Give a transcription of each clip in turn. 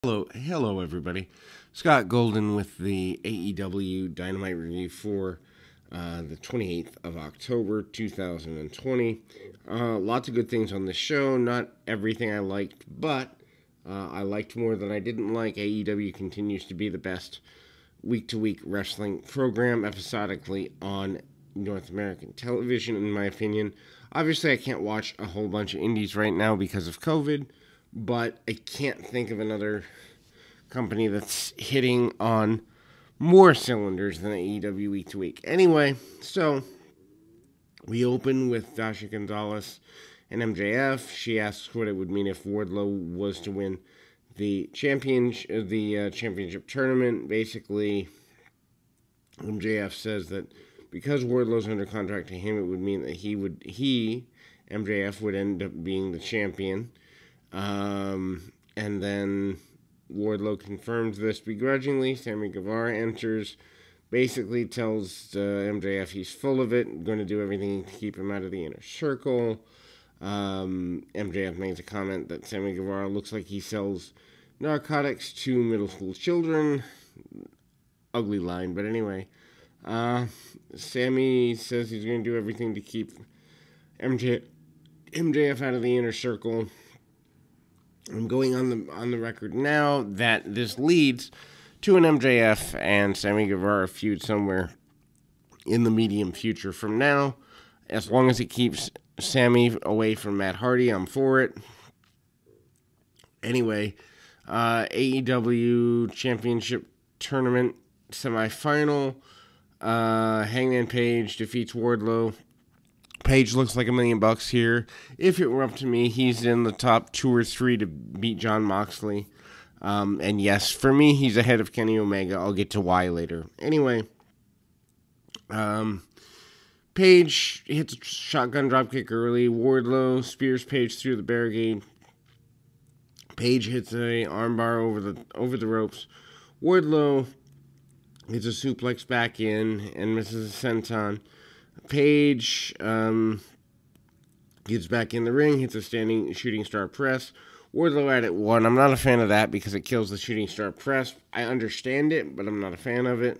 Hello, everybody. Scott Golden with the AEW Dynamite review for the 28th of October, 2020. Lots of good things on the show. Not everything I liked, but I liked more than I didn't like. AEW continues to be the best week-to-week wrestling program episodically on North American television, in my opinion. Obviously, I can't watch a whole bunch of indies right now because of COVID, but I can't think of another company that's hitting on more cylinders than AEW week to week. Anyway, so we open with Dasha Gonzalez and MJF. She asks what it would mean if Wardlow was to win the championship tournament. Basically, MJF says that because Wardlow's under contract to him, it would mean that MJF, would end up being the champion. And then Wardlow confirms this begrudgingly. Sammy Guevara enters, basically tells MJF he's full of it, going to do everything to keep him out of the inner circle. MJF makes a comment that Sammy Guevara looks like he sells narcotics to middle school children. Ugly line, but anyway. Sammy says he's going to do everything to keep MJF out of the inner circle. I'm going on the record now that this leads to an MJF and Sammy Guevara feud somewhere in the medium future from now. As long as it keeps Sammy away from Matt Hardy, I'm for it. Anyway, AEW Championship Tournament semifinal. Hangman Page defeats Wardlow. Page looks like $1 million here. If it were up to me, he's in the top 2 or 3 to beat Jon Moxley. And yes, for me, he's ahead of Kenny Omega. I'll get to why later. Anyway, Page hits a shotgun dropkick early. Wardlow spears Page through the barricade. Page hits a armbar over the ropes. Wardlow hits a suplex back in and misses a senton. Page gets back in the ring, hits a standing shooting star press. Wardlow at it 1. I'm not a fan of that because it kills the shooting star press. I understand it, but I'm not a fan of it.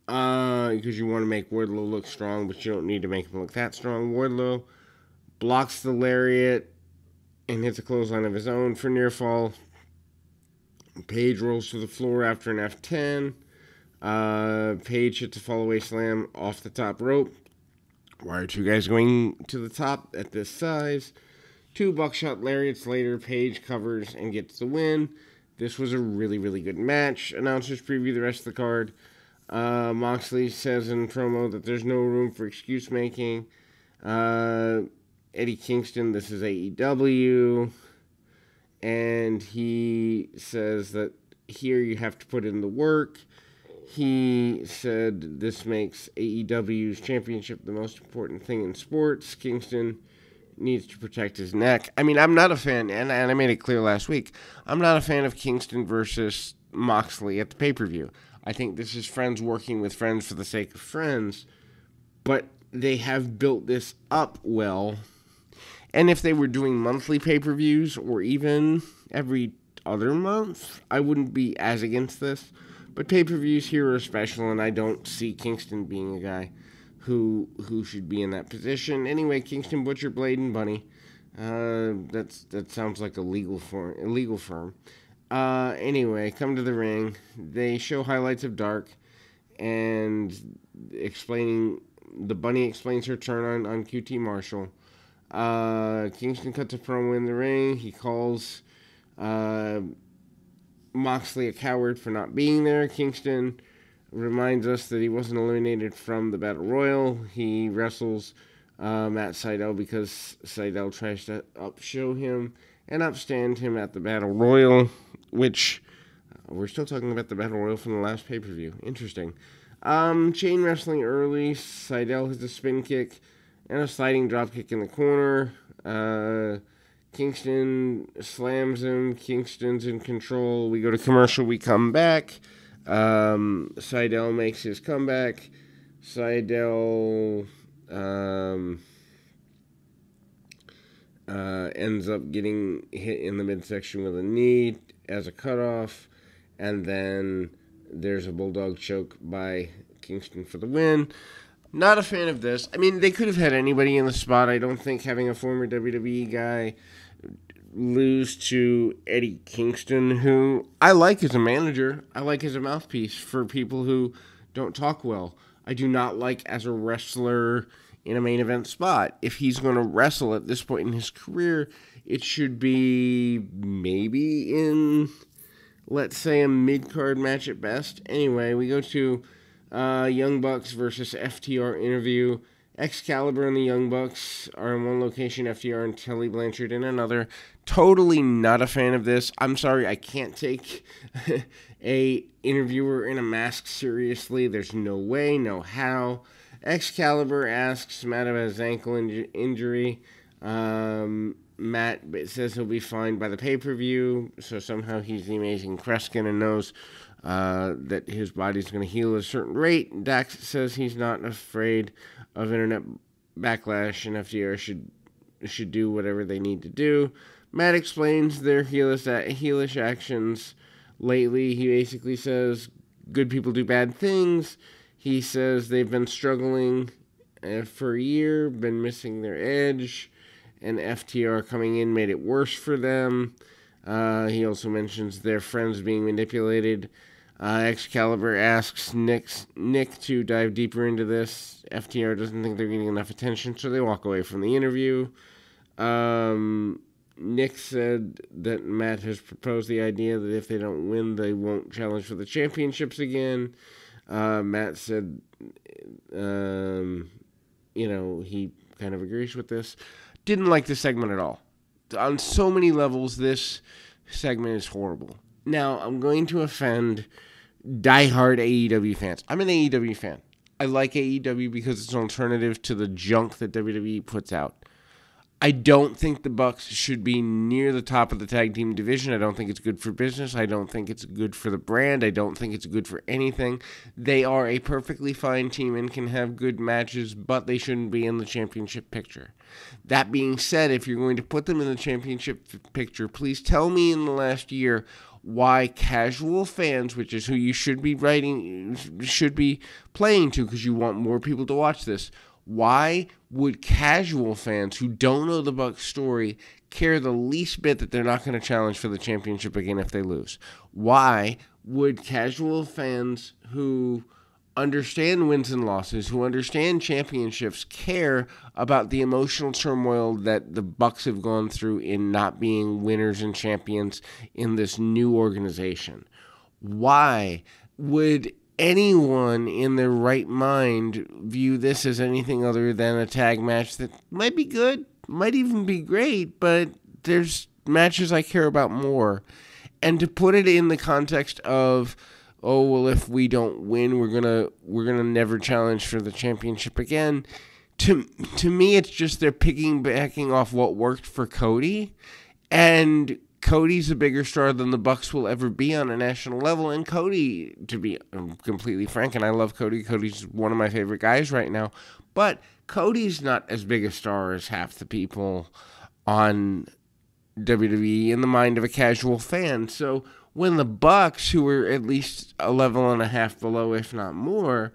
Because you want to make Wardlow look strong, but you don't need to make him look that strong. Wardlow blocks the lariat and hits a clothesline of his own for near fall. Page rolls to the floor after an F10. Page hits a fallaway slam off the top rope. Why are 2 guys going to the top at this size? 2 buckshot lariats later, Page covers and gets the win. This was a really, really good match. Announcers preview the rest of the card. Moxley says in promo that there's no room for excuse making. Eddie Kingston, this is AEW. And he says that here you have to put in the work. He said this makes AEW's championship the most important thing in sports. Kingston needs to protect his neck. I mean, I'm not a fan, and I made it clear last week, I'm not a fan of Kingston versus Moxley at the pay-per-view. I think this is friends working with friends for the sake of friends, but they have built this up well. And if they were doing monthly pay-per-views or even every other month, I wouldn't be as against this. But pay-per-views here are special, and I don't see Kingston being a guy who should be in that position. Anyway, Kingston, Butcher, Blade, and Bunny. That sounds like a legal firm. Anyway, come to the ring. They show highlights of Dark, and the Bunny explains her turn on QT Marshall. Kingston cuts a promo in the ring. He calls Moxley a coward for not being there. Kingston reminds us that he wasn't eliminated from the Battle Royal. He wrestles Matt Sydal because Sydal tries to upshow him and upstand him at the Battle Royal, which we're still talking about the Battle Royal from the last pay-per-view. Interesting. Chain wrestling early. Sydal has a spin kick and a sliding dropkick in the corner. Kingston slams him. Kingston's in control. We go to commercial. We come back. Sydal makes his comeback. Sydal ends up getting hit in the midsection with a knee as a cutoff, and then there's a bulldog choke by Kingston for the win. Not a fan of this. I mean, they could have had anybody in the spot. I don't think having a former WWE guy lose to Eddie Kingston, who I like as a manager. I like as a mouthpiece for people who don't talk well. I do not like as a wrestler in a main event spot. If he's going to wrestle at this point in his career, it should be maybe in, let's say, a mid-card match at best. Anyway, we go to Young Bucks versus FTR interview. Excalibur and the Young Bucks are in one location, FTR and Tully Blanchard in another. Totally not a fan of this. I'm sorry, I can't take a interviewer in a mask seriously. There's no way, no how. Excalibur asks Matt about his ankle injury. Matt says he'll be fine by the pay-per-view, so somehow he's the amazing Kreskin and knows that his body's going to heal at a certain rate. Dax says he's not afraid of internet backlash, and FTR should do whatever they need to do. Matt explains their heelish actions lately. He basically says good people do bad things. He says they've been struggling for a year, been missing their edge, and FTR coming in made it worse for them. He also mentions their friends being manipulated. Excalibur asks Nick to dive deeper into this. FTR doesn't think they're getting enough attention, so they walk away from the interview. Nick said that Matt has proposed the idea that if they don't win, they won't challenge for the championships again. Matt said, he kind of agrees with this. Didn't like this segment at all. On so many levels, this segment is horrible. Now, I'm going to offend diehard AEW fans. I'm an AEW fan. I like AEW because it's an alternative to the junk that WWE puts out. I don't think the Bucks should be near the top of the tag team division. I don't think it's good for business. I don't think it's good for the brand. I don't think it's good for anything. They are a perfectly fine team and can have good matches, but they shouldn't be in the championship picture. That being said, if you're going to put them in the championship picture, please tell me in the last year why casual fans, which is who you should be playing to because you want more people to watch this, why would casual fans who don't know the Bucks story care the least bit that they're not going to challenge for the championship again if they lose? Why would casual fans who understand wins and losses, who understand championships, care about the emotional turmoil that the Bucks have gone through in not being winners and champions in this new organization? Why would anyone in their right mind view this as anything other than a tag match that might be good, might even be great, but there's matches I care about more? And to put it in the context of, oh, well, if we don't win, we're gonna never challenge for the championship again. To me, it's just they're piggybacking off what worked for Cody, and Cody's a bigger star than the Bucks will ever be on a national level. And Cody, to be completely frank, and I love Cody. Cody's one of my favorite guys right now. But Cody's not as big a star as half the people on WWE in the mind of a casual fan. So when the Bucks, who are at least a level and a half below, if not more,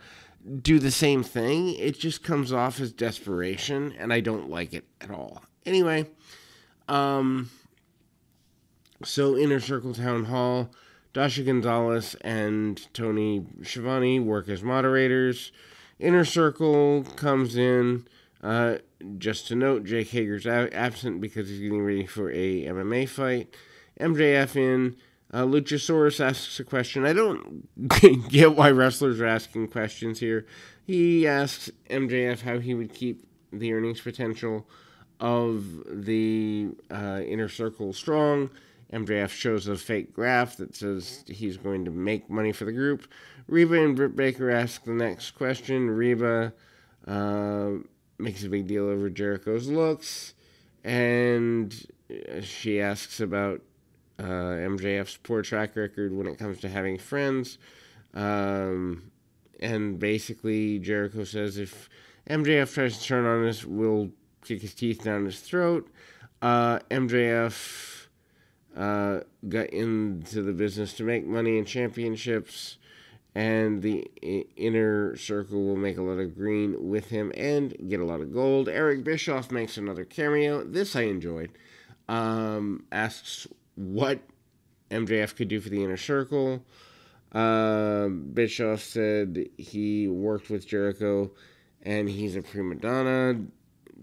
do the same thing, it just comes off as desperation, and I don't like it at all. Anyway, so Inner Circle Town Hall, Dasha Gonzalez and Tony Schiavone work as moderators. Inner Circle comes in. Just to note, Jake Hager's absent because he's getting ready for a MMA fight. MJF in. Luchasaurus asks a question. I don't get why wrestlers are asking questions here. He asks MJF how he would keep the earnings potential of the Inner Circle strong. MJF shows a fake graph that says he's going to make money for the group. Reba and Britt Baker ask the next question. Reba makes a big deal over Jericho's looks, and she asks about MJF's poor track record when it comes to having friends. And basically, Jericho says if MJF tries to turn on us, we'll kick his teeth down his throat. MJF got into the business to make money in championships, and the inner circle will make a lot of green with him and get a lot of gold. Eric Bischoff makes another cameo. This I enjoyed. Asks what MJF could do for the inner circle. Bischoff said he worked with Jericho and he's a prima donna.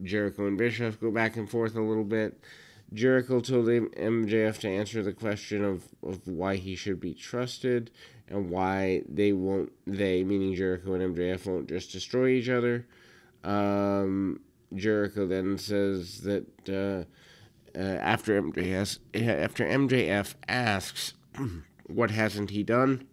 Jericho and Bischoff go back and forth a little bit. Jericho told MJF to answer the question of why he should be trusted and why they, meaning Jericho and MJF, won't just destroy each other. Jericho then says that after MJF asks what hasn't he done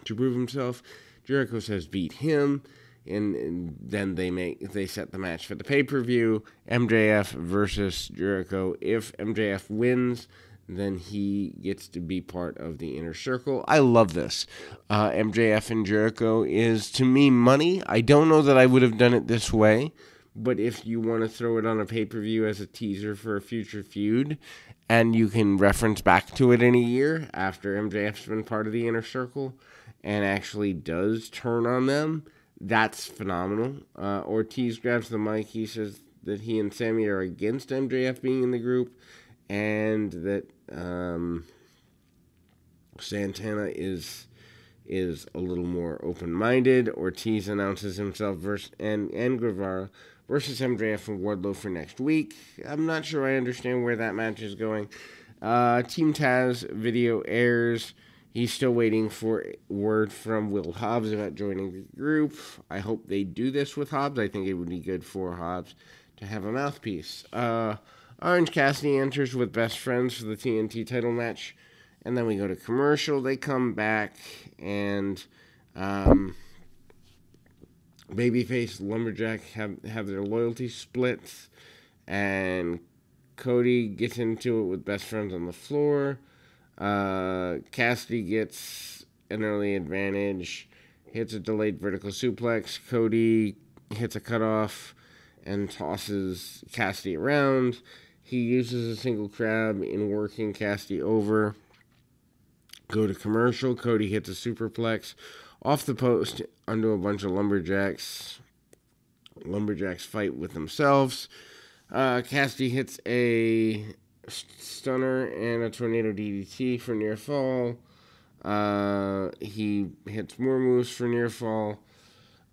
to prove himself, Jericho says beat him. And then they set the match for the pay-per-view, MJF versus Jericho. If MJF wins, then he gets to be part of the inner circle. I love this. MJF and Jericho is, to me, money. I don't know that I would have done it this way, but if you want to throw it on a pay-per-view as a teaser for a future feud, and you can reference back to it in a year after MJF's been part of the inner circle and actually does turn on them, that's phenomenal. Ortiz grabs the mic. He says that he and Sammy are against MJF being in the group, and that Santana is a little more open-minded. Ortiz announces himself and Guevara versus MJF and Wardlow for next week. I'm not sure I understand where that match is going. Team Taz video airs. He's still waiting for word from Will Hobbs about joining the group. I hope they do this with Hobbs. I think it would be good for Hobbs to have a mouthpiece. Orange Cassidy enters with Best Friends for the TNT title match. And then we go to commercial. They come back, and Babyface, Lumberjack have their loyalty splits. And Cody gets into it with Best Friends on the floor. Cassidy gets an early advantage, hits a delayed vertical suplex. Cody hits a cutoff and tosses Cassidy around. He uses a single crab in working Cassidy over. Go to commercial. Cody hits a superplex off the post onto a bunch of lumberjacks. Lumberjacks fight with themselves. Cassidy hits a stunner and a tornado DDT for near fall. He hits more moves for near fall.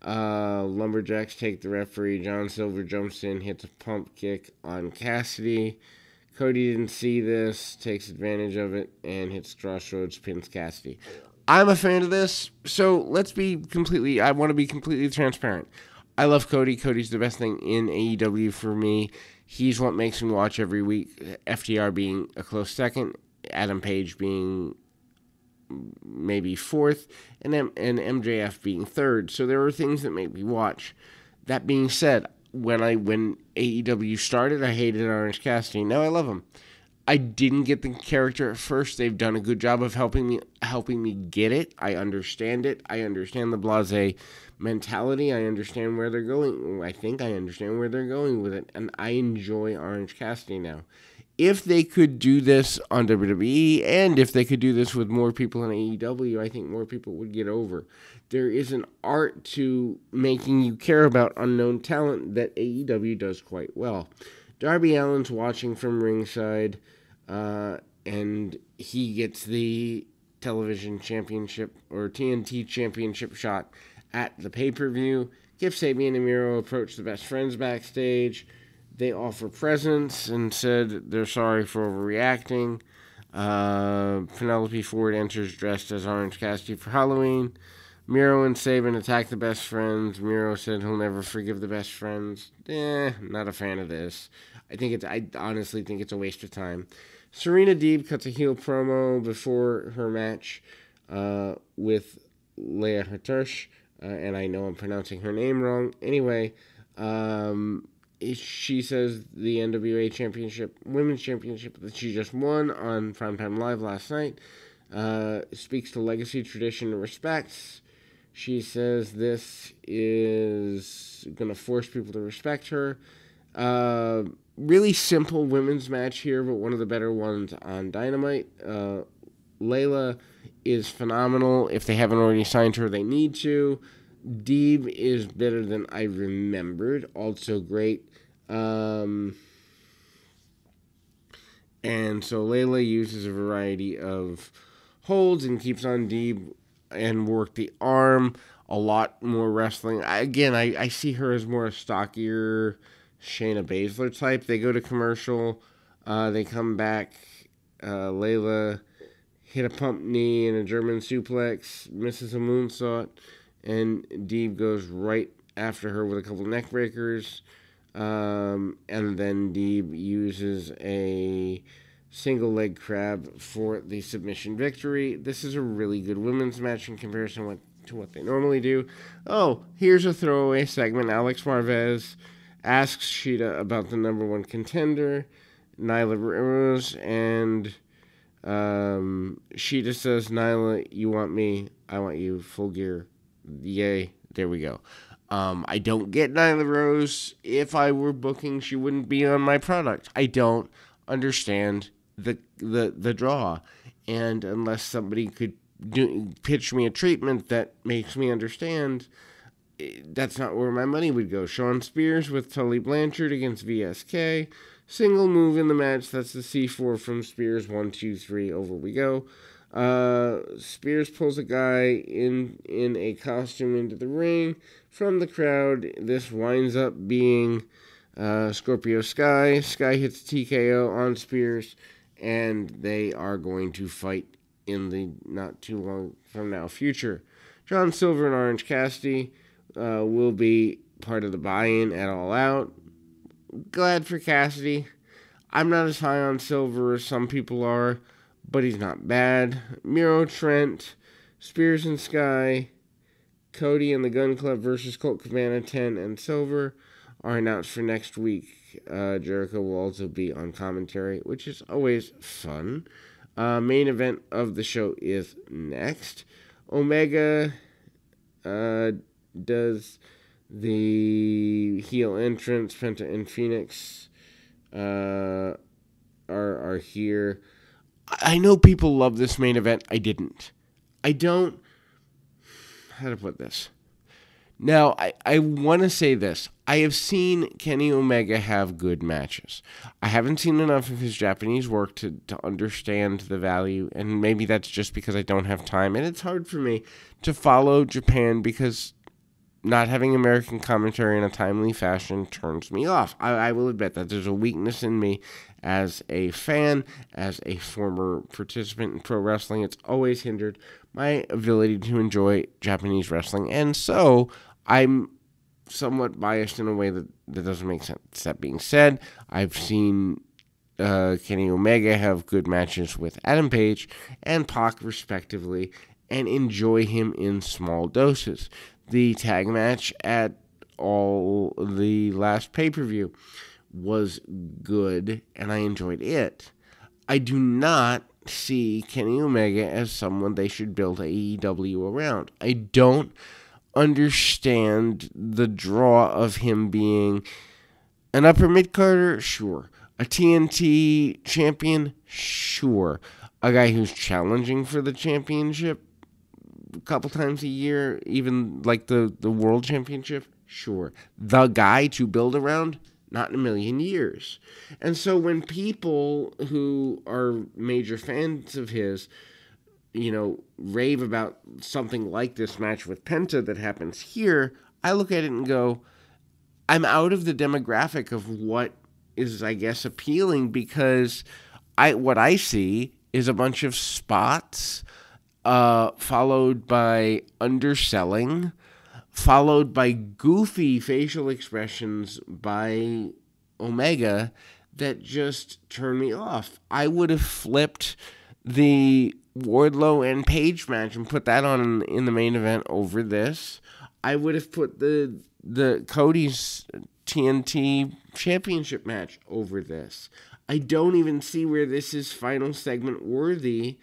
Lumberjacks take the referee. John Silver jumps in, hits a pump kick on Cassidy. Cody didn't see this, takes advantage of it, and hits Crossroads, pins Cassidy. I'm a fan of this, so I want to be completely transparent. I love Cody. Cody's the best thing in AEW for me. He's what makes me watch every week. FTR being a close second, Adam Page being maybe fourth, and MJF being third. So there are things that make me watch. That being said, when AEW started, I hated Orange Cassidy. Now I love him. I didn't get the character at first. They've done a good job of helping me get it. I understand it. I understand the blasé mentality. I understand where they're going. I think I understand where they're going with it, and I enjoy Orange Cassidy now. If they could do this on WWE, and if they could do this with more people in AEW, I think more people would get over. There is an art to making you care about unknown talent that AEW does quite well. Darby Allin's watching from ringside, and he gets the television championship or TNT championship shot at the pay-per-view. Kip Sabian and Miro approach the Best Friends backstage. They offer presents and said they're sorry for overreacting. Penelope Ford enters dressed as Orange Cassidy for Halloween. Miro and Sabin attack the Best Friends. Miro said he'll never forgive the Best Friends. Not a fan of this. I honestly think it's a waste of time. Serena Deeb cuts a heel promo before her match with Leah Hirsch, and I know I'm pronouncing her name wrong. Anyway, she says the NWA Championship, Women's Championship that she just won on Primetime Live last night, speaks to legacy, tradition, and respect. She says this is going to force people to respect her. really simple women's match here, but one of the better ones on Dynamite. Layla is phenomenal. If they haven't already signed her, they need to. Deeb is better than I remembered. Also great. And so Layla uses a variety of holds and keeps on Deeb and work the arm. A lot more wrestling. I see her as more a stockier Shayna Baszler type. They go to commercial. They come back. Layla hit a pump knee and a German suplex, misses a moonsault, and Deeb goes right after her with a couple neck breakers. And then Deeb uses a single leg crab for the submission victory. This is a really good women's match in comparison to what they normally do. Oh, here's a throwaway segment. Alex Marvez asks Shida about the number one contender, Nyla Rose, and Shida says, Nyla, you want me, I want you, full gear. Yay, there we go. I don't get Nyla Rose. If I were booking, she wouldn't be on my product. I don't understand the draw. And unless somebody could pitch me a treatment that makes me understand, that's not where my money would go. Shawn Spears with Tully Blanchard against VSK. Single move in the match. That's the C4 from Spears. 1, 2, 3. Over we go. Spears pulls a guy in a costume into the ring from the crowd. This winds up being Scorpio Sky. Sky hits TKO on Spears, and they are going to fight in the not too long from now future. John Silver and Orange Cassidy will be part of the buy-in at All Out. Glad for Cassidy. I'm not as high on Silver as some people are, but he's not bad. Miro, Trent, Spears and Sky, Cody and the Gun Club versus Colt Cabana, 10 and Silver are announced for next week. Jericho will also be on commentary, which is always fun. Main event of the show is next. Omega does the heel entrance. Penta and Phoenix are here. I know people love this main event. I didn't. I don't. How to put this? Now, I want to say this. I have seen Kenny Omega have good matches. I haven't seen enough of his Japanese work to understand the value, and maybe that's just because I don't have time. And it's hard for me to follow Japan because not having American commentary in a timely fashion turns me off. I will admit that there's a weakness in me as a fan, as a former participant in pro wrestling. It's always hindered my ability to enjoy Japanese wrestling, and so I'm somewhat biased in a way that doesn't make sense. That being said, I've seen Kenny Omega have good matches with Adam Page and Pac respectively, and enjoy him in small doses. The tag match at all the last pay-per-view was good, and I enjoyed it. I do not see Kenny Omega as someone they should build AEW around. I don't understand the draw of him being an upper mid-carder, sure. A TNT champion, sure. A guy who's challenging for the championship a couple times a year, even like the world championship, sure. The guy to build around, not in a million years. And so when people who are major fans of his, rave about something like this match with Penta that happens here, I look at it and go, I'm out of the demographic of what is, I guess, appealing, because what I see is a bunch of spots, followed by underselling, followed by goofy facial expressions by Omega that just turn me off. I would have flipped the Wardlow and Page match and put that on in the main event over this. I would have put the Cody's TNT championship match over this. I don't even see where this is final segment worthy,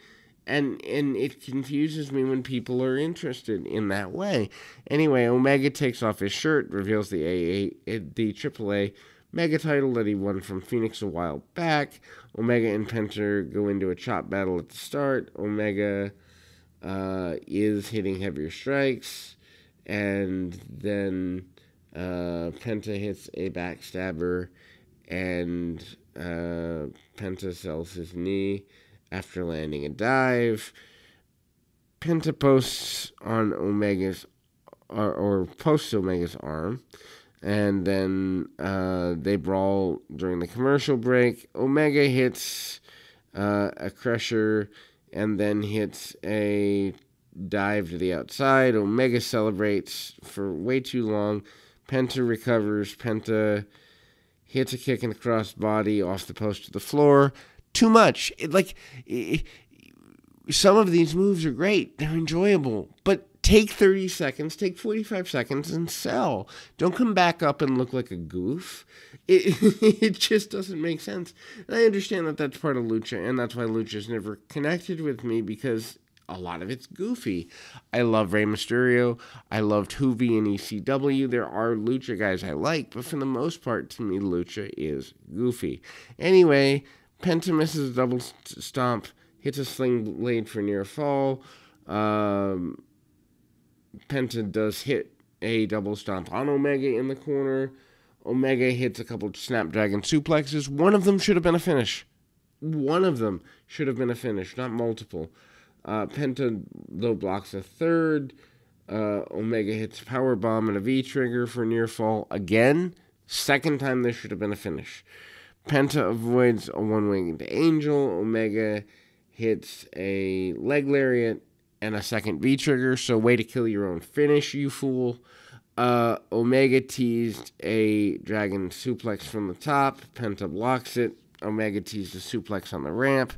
and it confuses me when people are interested in that way. Anyway, Omega takes off his shirt, reveals the AAA Mega title that he won from Phoenix a while back. Omega and Penta go into a chop battle at the start. Omega is hitting heavier strikes, and then Penta hits a backstabber, and Penta sells his knee after landing a dive. Penta posts on Omega's or posts Omega's arm, and then they brawl during the commercial break. Omega hits a crusher and then hits a dive to the outside. Omega celebrates for way too long. Penta recovers. Penta hits a kick in the crossbody off the post to the floor. Too much. Some of these moves are great. They're enjoyable. But take 30 seconds, take 45 seconds, and sell. Don't come back up and look like a goof. It just doesn't make sense. And I understand that that's part of Lucha, and that's why Lucha's never connected with me, because a lot of it's goofy. I love Rey Mysterio. I loved Hoovy and ECW. There are Lucha guys I like, but for the most part, to me, Lucha is goofy. Anyway, Penta misses a double stomp, hits a sling blade for near fall. Penta does hit a double stomp on Omega in the corner. Omega hits a couple Snapdragon suplexes. One of them should have been a finish. One of them should have been a finish, not multiple. Penta, though, blocks a third. Omega hits a power bomb and a V-trigger for near fall. Again, second time this should have been a finish. Penta avoids a one-winged angel. Omega hits a leg lariat and a second V-trigger, so way to kill your own finish, you fool. Omega teased a dragon suplex from the top. Penta blocks it. Omega teased a suplex on the ramp.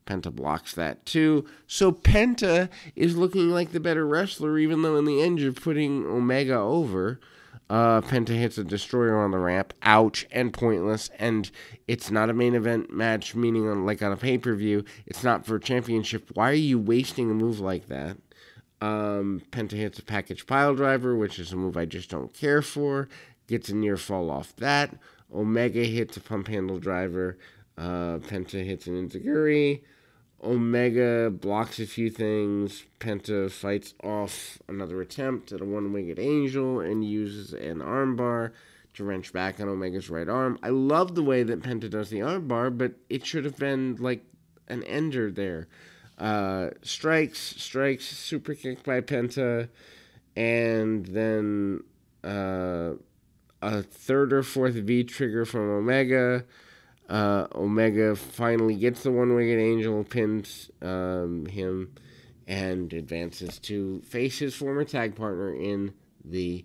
Penta blocks that too. So Penta is looking like the better wrestler, even though in the end you're putting Omega over. Penta hits a destroyer on the ramp. Ouch, and pointless. And it's not a main event match, meaning on a pay-per-view. It's not for a championship. Why are you wasting a move like that? Penta hits a package pile driver, which is a move I just don't care for. Gets a near fall off that. Omega hits a pump handle driver. Penta hits an enziguri. Omega blocks a few things. Penta fights off another attempt at a one-winged angel and uses an armbar to wrench back on Omega's right arm. I love the way that Penta does the armbar, but it should have been like an ender there. Strikes, super kick by Penta, and then a third or fourth V-trigger from Omega. Omega finally gets the one-winged angel, pins him, and advances to face his former tag partner in the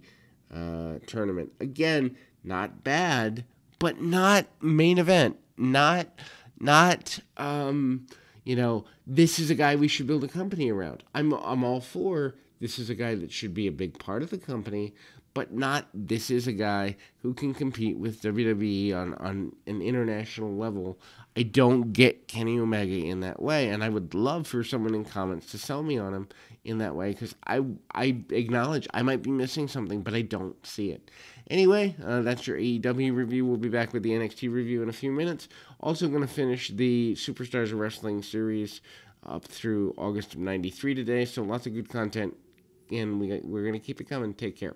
tournament. Again, not bad, but not main event. Not this is a guy we should build a company around. I'm all for this is a guy that should be a big part of the company, but not this is a guy who can compete with WWE on an international level. I don't get Kenny Omega in that way, and I would love for someone in comments to sell me on him in that way, because I acknowledge I might be missing something, but I don't see it. Anyway, that's your AEW review. We'll be back with the NXT review in a few minutes. Also going to finish the Superstars of Wrestling series up through August of '93 today, so lots of good content, and we're going to keep it coming. Take care.